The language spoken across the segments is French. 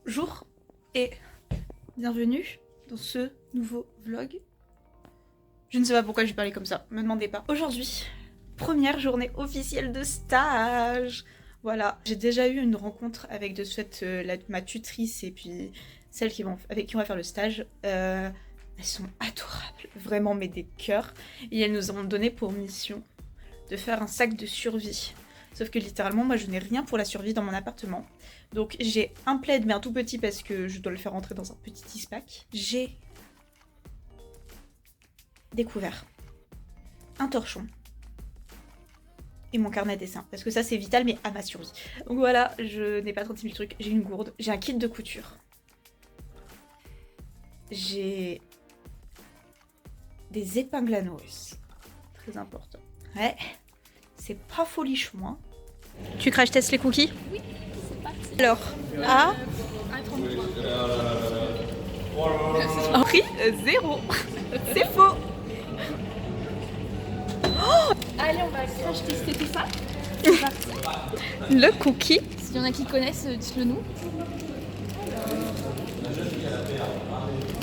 Bonjour et bienvenue dans ce nouveau vlog. Je ne sais pas pourquoi j'ai parlé comme ça, me demandez pas. Aujourd'hui, première journée officielle de stage. Voilà, j'ai déjà eu une rencontre avec de suite ma tutrice et puis celles avec qui on va faire le stage. Elles sont adorables, vraiment, mais des cœurs. Et elles nous ont donné pour mission de faire un sac de survie. Sauf que littéralement, moi, je n'ai rien pour la survie dans mon appartement. Donc j'ai un plaid, mais un tout petit parce que je dois le faire rentrer dans un petit tispack. J'ai découvert un torchon et mon carnet à dessin, parce que ça c'est vital, mais à ma survie. Donc voilà, je n'ai pas 36 000 trucs. J'ai une gourde, j'ai un kit de couture. J'ai des épingles à nourrice. Très important. Ouais, c'est pas folichon, hein. Tu crash test les cookies? Oui, c'est parti. Alors, à 33. prix 0. C'est faux. Allez, on va crash tester tout ça. C'est parti. Le cookie. S'il y en a qui connaissent, dites-le nous.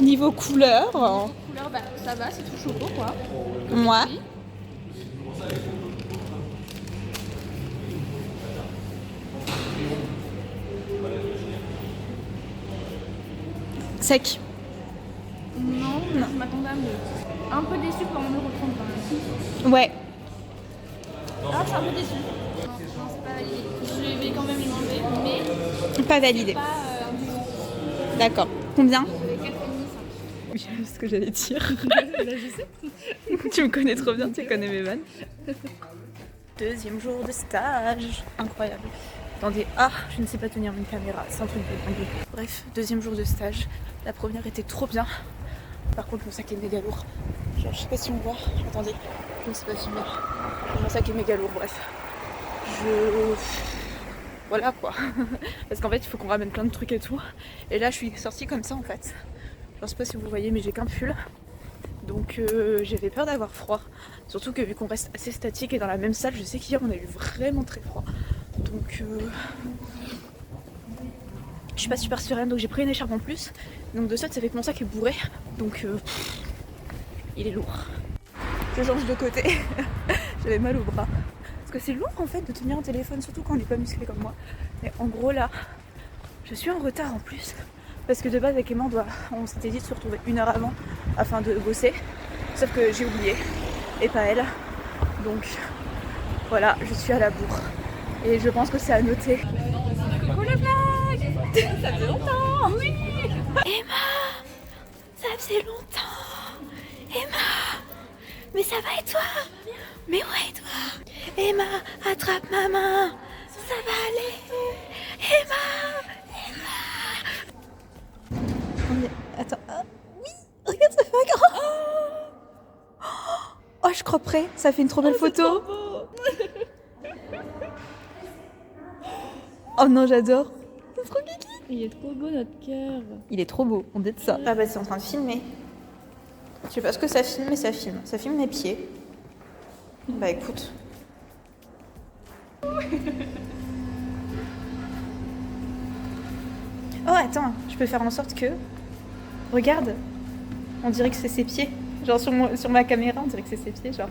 Niveau couleur, Couleur, bah ça va, c'est tout choco quoi. moi. Sec. Non, je m'attendais à mieux. Un peu déçu pour me reprendre quand même. Ouais. Ah, je suis un peu déçue. Non, c'est pas validé. Je vais quand même lui enlever, mais Pas validé. pas D'accord. Combien? 4,5. Oui, c'est ce que j'allais dire. Là, je sais. Tu me connais trop bien, tu connais mes vannes. Deuxième jour de stage. Incroyable. Attendez, je ne sais pas tenir une caméra, c'est un truc de dingue. Bref, deuxième jour de stage. La première était trop bien. Par contre, mon sac est méga lourd. Genre, je sais pas si on voit. Attendez, je ne sais pas filmer. Mon sac est méga lourd, bref. Voilà quoi. Parce qu'en fait, il faut qu'on ramène plein de trucs et tout. Et là, je suis sortie comme ça en fait. Je sais pas si vous voyez, mais j'ai qu'un pull. Donc j'avais peur d'avoir froid. Surtout que vu qu'on reste assez statique et dans la même salle, je sais qu'hier on a eu vraiment très froid. Donc je suis pas super sereine, donc j'ai pris une écharpe en plus. Donc de ça fait que mon sac est bourré. Donc il est lourd. Je change de côté. J'avais mal au bras. Parce que c'est lourd en fait de tenir un téléphone, surtout quand on n'est pas musclé comme moi. Mais en gros là, je suis en retard en plus. Parce que de base avec Emma on s'était dit de se retrouver 1 heure avant afin de bosser. Sauf que j'ai oublié. Et pas elle. Donc voilà, je suis à la bourre. Et je pense que c'est à noter. Coucou le vlog. Ça faisait longtemps. Oui. Emma, ça faisait longtemps. Emma, mais ça va et toi? Mais ouais et toi? Emma, attrape ma main. Ça va aller. Emma. Attends, oui, regarde, ça fait un grand. Oh, je croperais, ça fait une trop belle photo. Oh non, j'adore. C'est trop kiki. Il est trop beau notre cœur. Il est trop beau, on dit ça. Ah bah c'est en train de filmer. Je sais pas ce que ça filme, mais ça filme. Ça filme mes pieds. Bah écoute. Oh attends, je peux faire en sorte que... Regarde, on dirait que c'est ses pieds. Genre sur ma caméra, on dirait que c'est ses pieds. Genre...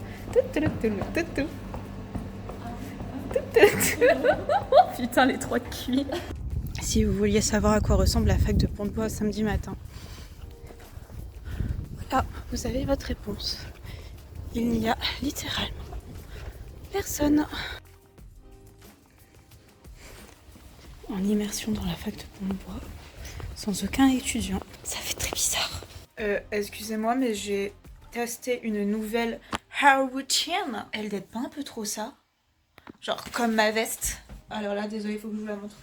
Putain, les 3 cuits. Si vous vouliez savoir à quoi ressemble la fac de Pont-de-Bois samedi matin. Voilà, vous avez votre réponse. Il n'y a littéralement personne. En immersion dans la fac de Pont-de-Bois, sans aucun étudiant. Ça fait très bizarre. Excusez-moi, mais j'ai testé une nouvelle hair routine. Elle n'aide pas un peu trop ça? Genre comme ma veste. Alors là, désolé, il faut que je vous la montre.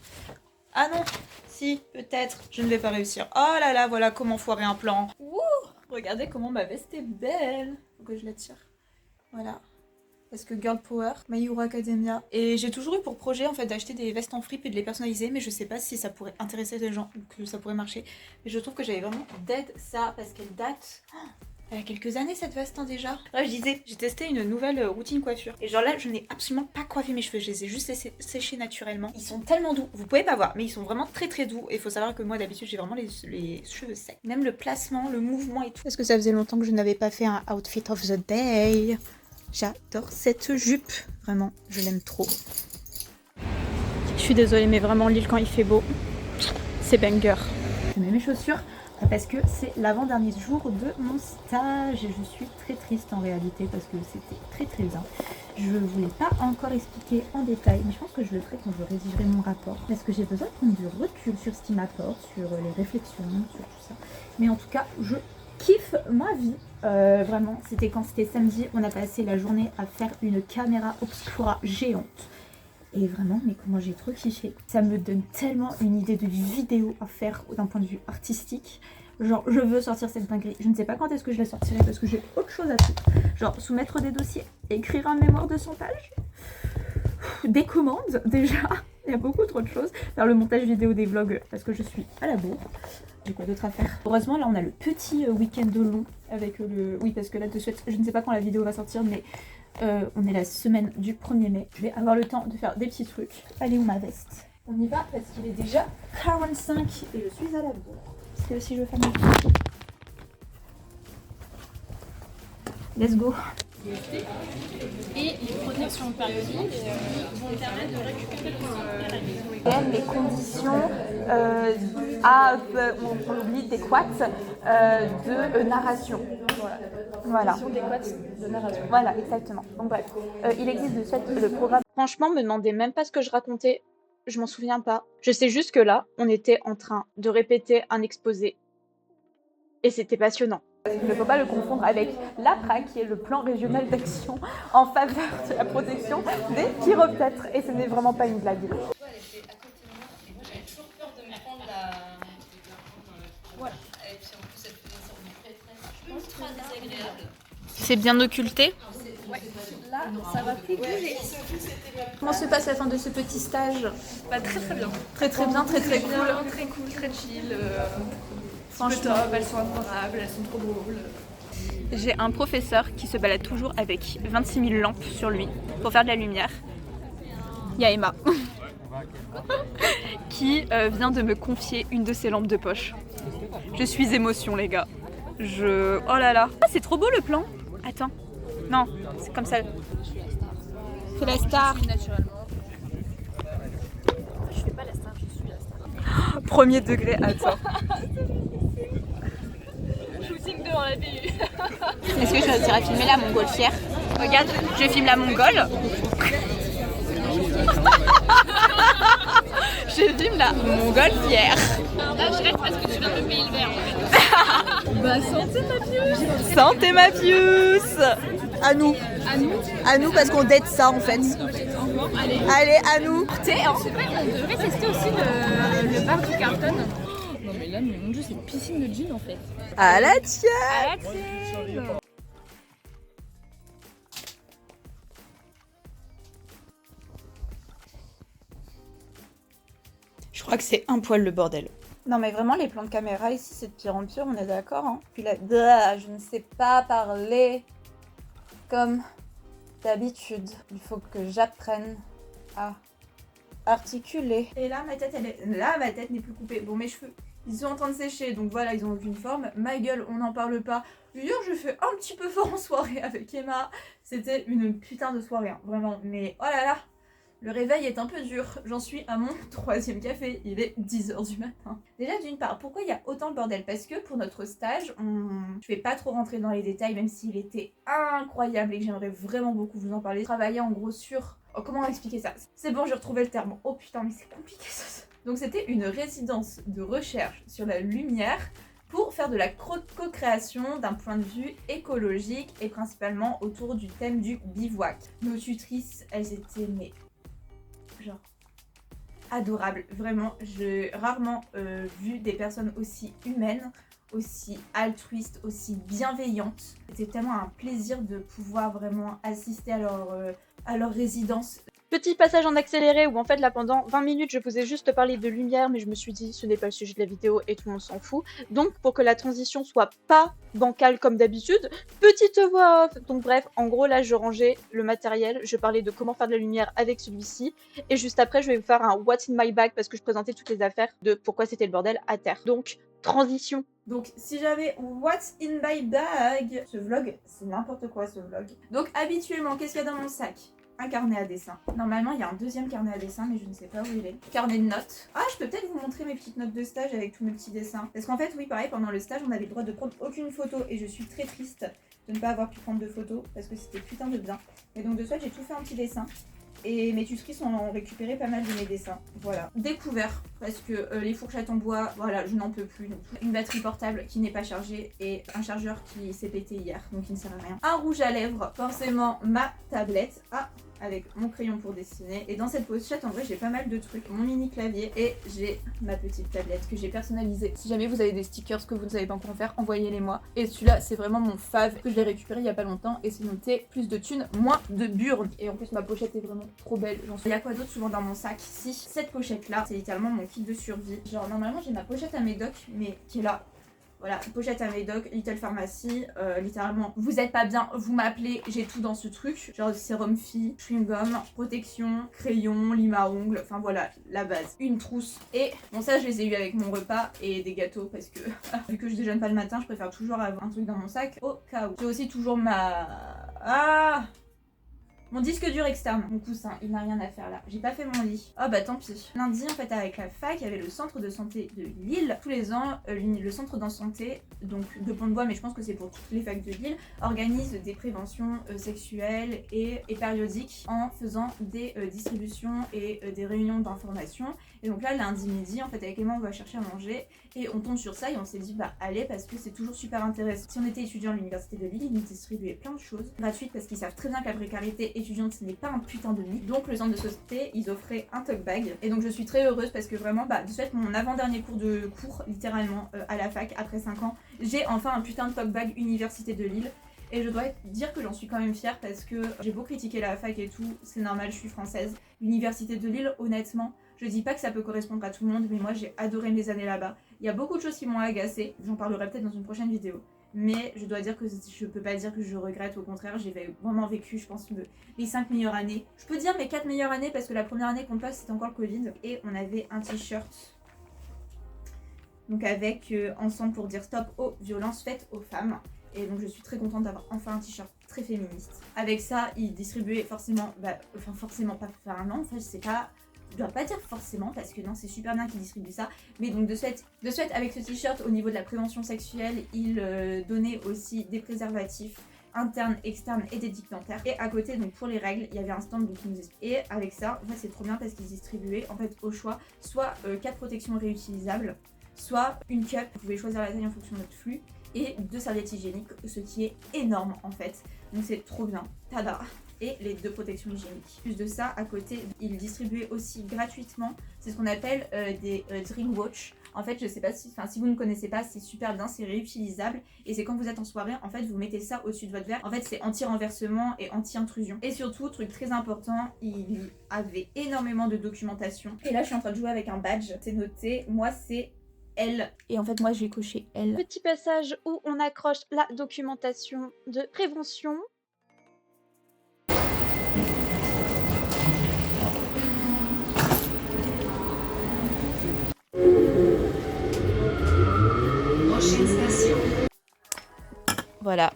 Ah non, si, peut-être. Je ne vais pas réussir. Oh là là, voilà comment foirer un plan. Wouh! Regardez comment ma veste est belle. Faut que je la tire. Voilà. Parce que Girl Power, My Hero Academia. Et j'ai toujours eu pour projet en fait d'acheter des vestes en fripe et de les personnaliser, mais je sais pas si ça pourrait intéresser des gens ou que ça pourrait marcher. Mais je trouve que j'avais vraiment dead ça parce qu'elle date. Oh, Elle a quelques années cette veste hein, déjà. Là je disais, j'ai testé une nouvelle routine coiffure. Et genre là je n'ai absolument pas coiffé mes cheveux, je les ai juste laissés sécher naturellement. Ils sont tellement doux, vous pouvez pas voir, mais ils sont vraiment très très doux. Et il faut savoir que moi d'habitude j'ai vraiment les cheveux secs. Même le placement, le mouvement et tout. Parce que ça faisait longtemps que je n'avais pas fait un outfit of the day. J'adore cette jupe, vraiment, je l'aime trop. Je suis désolée mais vraiment Lille quand il fait beau, c'est banger. Je mets mes chaussures. Parce que c'est l'avant-dernier jour de mon stage et je suis très triste en réalité parce que c'était très très bien. Je ne vous l'ai pas encore expliqué en détail, mais je pense que je le ferai quand je rédigerai mon rapport. Parce que j'ai besoin de prendre du recul sur ce qui m'apporte, sur les réflexions, sur tout ça. Mais en tout cas, je kiffe ma vie. Vraiment, c'était samedi, on a passé la journée à faire une caméra obscura géante. Et vraiment, mais comment j'ai trop kiffé. Ça me donne tellement une idée de vidéo à faire d'un point de vue artistique. Genre, je veux sortir cette dinguerie. Je ne sais pas quand est-ce que je la sortirai parce que j'ai autre chose à foutre. Genre, soumettre des dossiers, écrire un mémoire de 100 pages. Des commandes, déjà. Il y a beaucoup trop de choses. Faire le montage vidéo des vlogs parce que je suis à la bourre. J'ai quoi d'autre à faire. Heureusement, là, on a le petit week-end de long avec le... Oui, parce que là, de suite, je ne sais pas quand la vidéo va sortir, mais... on est la semaine du 1er mai. Je vais avoir le temps de faire des petits trucs. Allez où ma veste? On y va parce qu'il est déjà 45 et je suis à la bourre. Parce que si je veux faire mes trucs. Let's go. Et les protections périodiques vont permettre de récupérer le Les conditions on l'oublie, adéquates de narration. Voilà. de narration. Voilà, exactement. Donc bref, il existe de fait le programme. Franchement, me demandez même pas ce que je racontais, je m'en souviens pas. Je sais juste que là, on était en train de répéter un exposé. Et c'était passionnant. Il ne faut pas le confondre avec l'APRA, qui est le plan régional d'action en faveur de la protection des chiroptètres. Et ce n'est vraiment pas une blague. Elle était à côté de moi et moi j'avais toujours peur de me prendre la... Voilà. Et puis en plus elle faisait une sorte de prêtresse, je pense, très désagréable. C'est bien occulté. Ouais. Là, ça va plus bouger. Comment se passe la fin de ce petit stage? Bah, très très bien. Très très bien, très très cool. Très cool, très chill. Franchement, top, elles sont adorables, elles sont trop drôles. j'ai un professeur qui se balade toujours avec 26 000 lampes sur lui pour faire de la lumière. Il y a Emma qui vient de me confier une de ses lampes de poche. Je suis émotion les gars. Oh là là. Ah, c'est trop beau le plan. Attends. Non, c'est comme ça. C'est la star. Naturellement. Je fais pas la star, je suis la star. Premier degré, attends. Shooting devant la BU. Est-ce que je réussirai à filmer la montgolfière? Regarde, je filme la mongole. Je filme la montgolfière. Là, je reste parce que tu viens de me payer le verre en fait. Bah, santé ma piouche. Santé ma piouce. À nous. À nous. À nous parce qu'on date ça en fait. Allez. Allez, à nous. Super, on devrait tester aussi le bar du Carlton. Non mais là, mais mon dieu, c'est une piscine de gin en fait. À la tienne. À la tienne. Je crois que c'est un poil le bordel. Non mais vraiment les plans de caméra ici c'est de pire en pire, on est d'accord hein. Puis là, je ne sais pas parler comme d'habitude. Il faut que j'apprenne à articuler. Et là ma tête ma tête n'est plus coupée. Bon mes cheveux ils sont en train de sécher donc voilà ils ont aucune forme. Ma gueule on n'en parle pas. Hier je fais un petit peu fort en soirée avec Emma. C'était une putain de soirée hein, vraiment. Mais oh là là. Le réveil est un peu dur, j'en suis à mon 3e café, il est 10h du matin. Déjà d'une part, pourquoi il y a autant de bordel? Parce que pour notre stage, je vais pas trop rentrer dans les détails même s'il était incroyable et que j'aimerais vraiment beaucoup vous en parler. Travailler en gros sur... Oh, comment expliquer ça? C'est bon, j'ai retrouvé le terme. Oh putain mais c'est compliqué ça. Donc c'était une résidence de recherche sur la lumière pour faire de la co-création d'un point de vue écologique et principalement autour du thème du bivouac. Nos tutrices, elles étaient mais... genre adorable, vraiment j'ai rarement vu des personnes aussi humaines, aussi altruistes, aussi bienveillantes. C'était tellement un plaisir de pouvoir vraiment assister à leur résidence. Petit passage en accéléré où en fait là pendant 20 minutes je vous ai juste parlé de lumière mais je me suis dit ce n'est pas le sujet de la vidéo et tout le monde s'en fout. Donc pour que la transition soit pas bancale comme d'habitude, petite voix off. Donc bref, en gros là je rangeais le matériel, je parlais de comment faire de la lumière avec celui-ci et juste après je vais vous faire un What's in my bag parce que je présentais toutes les affaires de pourquoi c'était le bordel à terre. Donc transition. Donc si j'avais What's in my bag, ce vlog c'est n'importe quoi ce vlog. Donc habituellement qu'est-ce qu'il y a dans mon sac? Un carnet à dessin. Normalement, il y a un deuxième carnet à dessin, mais je ne sais pas où il est. Carnet de notes. Ah, je peux peut-être vous montrer mes petites notes de stage avec tous mes petits dessins. Parce qu'en fait, oui, pareil, pendant le stage, on avait le droit de prendre aucune photo. Et je suis très triste de ne pas avoir pu prendre de photos, parce que c'était putain de bien. Et donc, de ce fait, j'ai tout fait en petit dessin. Et mes tutrices ont récupéré pas mal de mes dessins. Voilà. Découvert, parce que les fourchettes en bois, voilà, je n'en peux plus. Donc, une batterie portable qui n'est pas chargée et un chargeur qui s'est pété hier, donc il ne sert à rien. Un rouge à lèvres, forcément ma tablette. Ah, avec mon crayon pour dessiner. Et dans cette pochette, en vrai, j'ai pas mal de trucs. Mon mini clavier et j'ai ma petite tablette que j'ai personnalisée. Si jamais vous avez des stickers que vous ne savez pas encore faire, envoyez-les moi. Et celui-là, c'est vraiment mon fave que je l'ai récupéré il y a pas longtemps et c'est noté plus de thunes, moins de burnes. Et en plus, ma pochette est vraiment trop belle. Il y a quoi d'autre souvent dans mon sac? Si, cette pochette-là, c'est littéralement mon kit de survie. Genre, normalement, j'ai ma pochette à médoc, mais qui est là. Voilà, pochette à médoc, Little Pharmacy, littéralement, vous êtes pas bien, vous m'appelez, j'ai tout dans ce truc. Genre sérum fille, chewing-gum, protection, crayon, lime à ongles, enfin voilà, la base. Une trousse. Et bon ça je les ai eu avec mon repas et des gâteaux parce que vu que je déjeune pas le matin, je préfère toujours avoir un truc dans mon sac au cas où. J'ai aussi toujours mon disque dur externe, mon coussin, il n'a rien à faire là. J'ai pas fait mon lit. Oh bah tant pis. Lundi, en fait, avec la fac, il y avait le centre de santé de Lille. Tous les ans, le centre de santé, donc de Pont-de-Bois, mais je pense que c'est pour toutes les facs de Lille, organise des préventions sexuelles et périodiques en faisant des distributions et des réunions d'information. Et donc là, lundi midi, en fait, avec Emma, on va chercher à manger et on tombe sur ça et on s'est dit, bah allez, parce que c'est toujours super intéressant. Si on était étudiant à l'université de Lille, ils nous distribuaient plein de choses gratuites parce qu'ils savent très bien que la précarité étudiante, ce n'est pas un putain de mythe. Donc le centre de santé, ils offraient un tote bag. Et donc je suis très heureuse parce que vraiment, bah de suite, mon avant-dernier cours, littéralement, à la fac, après 5 ans, j'ai enfin un putain de tote bag université de Lille. Et je dois dire que j'en suis quand même fière parce que j'ai beau critiquer la fac et tout, c'est normal, je suis française. L'université de Lille, honnêtement, je dis pas que ça peut correspondre à tout le monde, mais moi j'ai adoré mes années là-bas. Il y a beaucoup de choses qui m'ont agacée, j'en parlerai peut-être dans une prochaine vidéo. Mais je dois dire que je peux pas dire que je regrette, au contraire, j'ai vraiment vécu, je pense, les 5 meilleures années. Je peux dire mes 4 meilleures années parce que la première année qu'on passe, c'était encore le Covid. Et on avait un t-shirt, donc avec ensemble pour dire stop aux violences faites aux femmes. Et donc je suis très contente d'avoir enfin un t-shirt très féministe. Avec ça, ils distribuaient forcément, enfin forcément pas, enfin non, ça je sais pas, je dois pas dire forcément parce que non, c'est super bien qu'ils distribuent ça. Mais donc de suite avec ce t-shirt, au niveau de la prévention sexuelle, ils donnaient aussi des préservatifs internes, externes et des digues dentaires. Et à côté, donc pour les règles, il y avait un stand qui nous expliquait. Et avec ça, en fait c'est trop bien parce qu'ils distribuaient en fait au choix soit 4 protections réutilisables, soit une cup, vous pouvez choisir la taille en fonction de votre flux, et 2 serviettes hygiéniques, ce qui est énorme en fait. Donc c'est trop bien. Tada! Et les 2 protections hygiéniques. Plus de ça, à côté, ils distribuaient aussi gratuitement, c'est ce qu'on appelle des Dream Watch. En fait, je sais pas si vous ne connaissez pas, c'est super bien, c'est réutilisable. Et c'est quand vous êtes en soirée, en fait, vous mettez ça au-dessus de votre verre. En fait, c'est anti-renversement et anti-intrusion. Et surtout, truc très important, il y avait énormément de documentation. Et là, je suis en train de jouer avec un badge. C'est noté, moi, c'est L. Et en fait, moi, j'ai coché L. Petit passage où on accroche la documentation de prévention. Prochaine station. Voilà,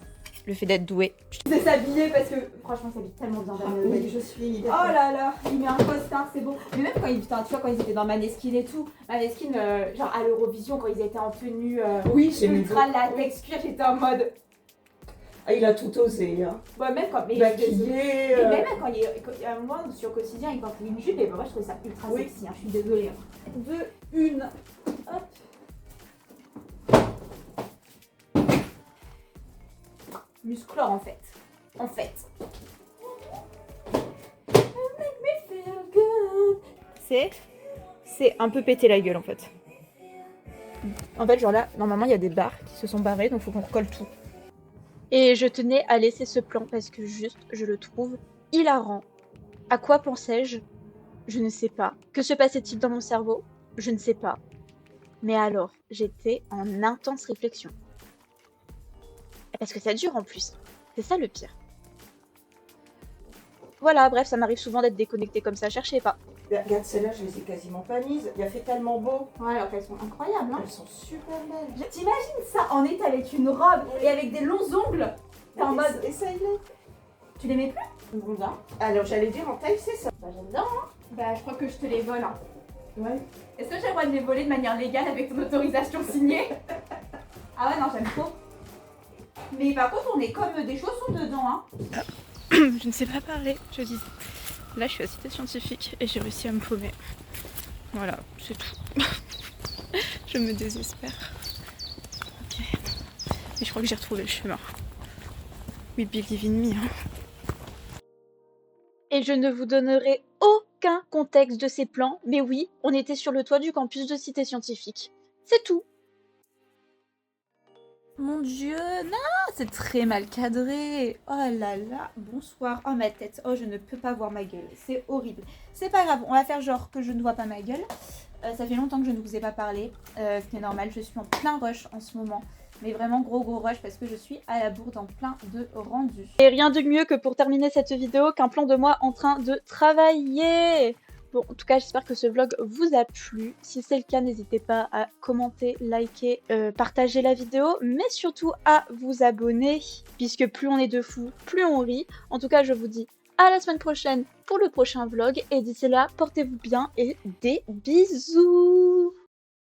le fait d'être doué. Je sais s'habiller parce que franchement, ça s'habille tellement bien. Oui, je suis. Oh là là, il met un costard, c'est beau. Mais même quand ils, putain, tu vois, quand ils étaient dans Maneskin et tout, Maneskin, genre à l'Eurovision, quand ils étaient en tenue ultra latex cuir, j'étais en mode. Ah, il a tout osé, hein. Ouais, même quand. Mais maquillé. mais même quand il y a un moment sur Quotidien, il porte une jupe, et ben moi je trouvais ça ultra sexy, hein, je suis désolée. Hein. 2, 1, hop. Musclore en fait. C'est un peu péter la gueule en fait. En fait, genre là, normalement il y a des barres qui se sont barrées, donc faut qu'on recolle tout. Et je tenais à laisser ce plan parce que juste, je le trouve hilarant. À quoi pensais-je? Je ne sais pas. Que se passait-il dans mon cerveau? Je ne sais pas. Mais alors, j'étais en intense réflexion. Parce que ça dure en plus. C'est ça le pire. Voilà, bref, ça m'arrive souvent d'être déconnectée comme ça, cherchez pas. Regarde, celles-là, je les ai quasiment pas mises. Il a fait tellement beau. Ouais, alors qu'elles sont incroyables, hein. Elles sont super belles. T'imagines ça en été avec une robe et avec des longs ongles? T'es en mode, Essaye-les. tu les mets plus? Bon, bien. Alors, j'allais dire en taille, c'est ça. Bah, j'aime bien, hein. Bah, je crois que je te les vole, hein. Ouais. Est-ce que j'ai le droit de les voler de manière légale avec ton autorisation signée? Ah ouais, non, j'aime trop. Mais par contre, on est comme des chaussons dedans, hein. Je ne sais pas parler, je dis. Là, je suis à Cité Scientifique et j'ai réussi à me paumer. Voilà, c'est tout. Je me désespère. Ok. Mais je crois que j'ai retrouvé le chemin. We believe in me, hein. Et je ne vous donnerai aucun contexte de ces plans, mais oui, on était sur le toit du campus de Cité Scientifique. C'est tout. Mon Dieu, non, c'est très mal cadré. Oh là là, bonsoir. Oh ma tête, oh je ne peux pas voir ma gueule, c'est horrible. C'est pas grave, on va faire genre que je ne vois pas ma gueule. Ça fait longtemps que je ne vous ai pas parlé, ce qui est normal, je suis en plein rush en ce moment. Mais vraiment gros rush parce que je suis à la bourre en plein de rendu. Et rien de mieux que pour terminer cette vidéo qu'un plan de moi en train de travailler. Bon, en tout cas, j'espère que ce vlog vous a plu. Si c'est le cas, n'hésitez pas à commenter, liker, partager la vidéo, mais surtout à vous abonner, puisque plus on est de fous, plus on rit. En tout cas, je vous dis à la semaine prochaine pour le prochain vlog, et d'ici là, portez-vous bien et des bisous.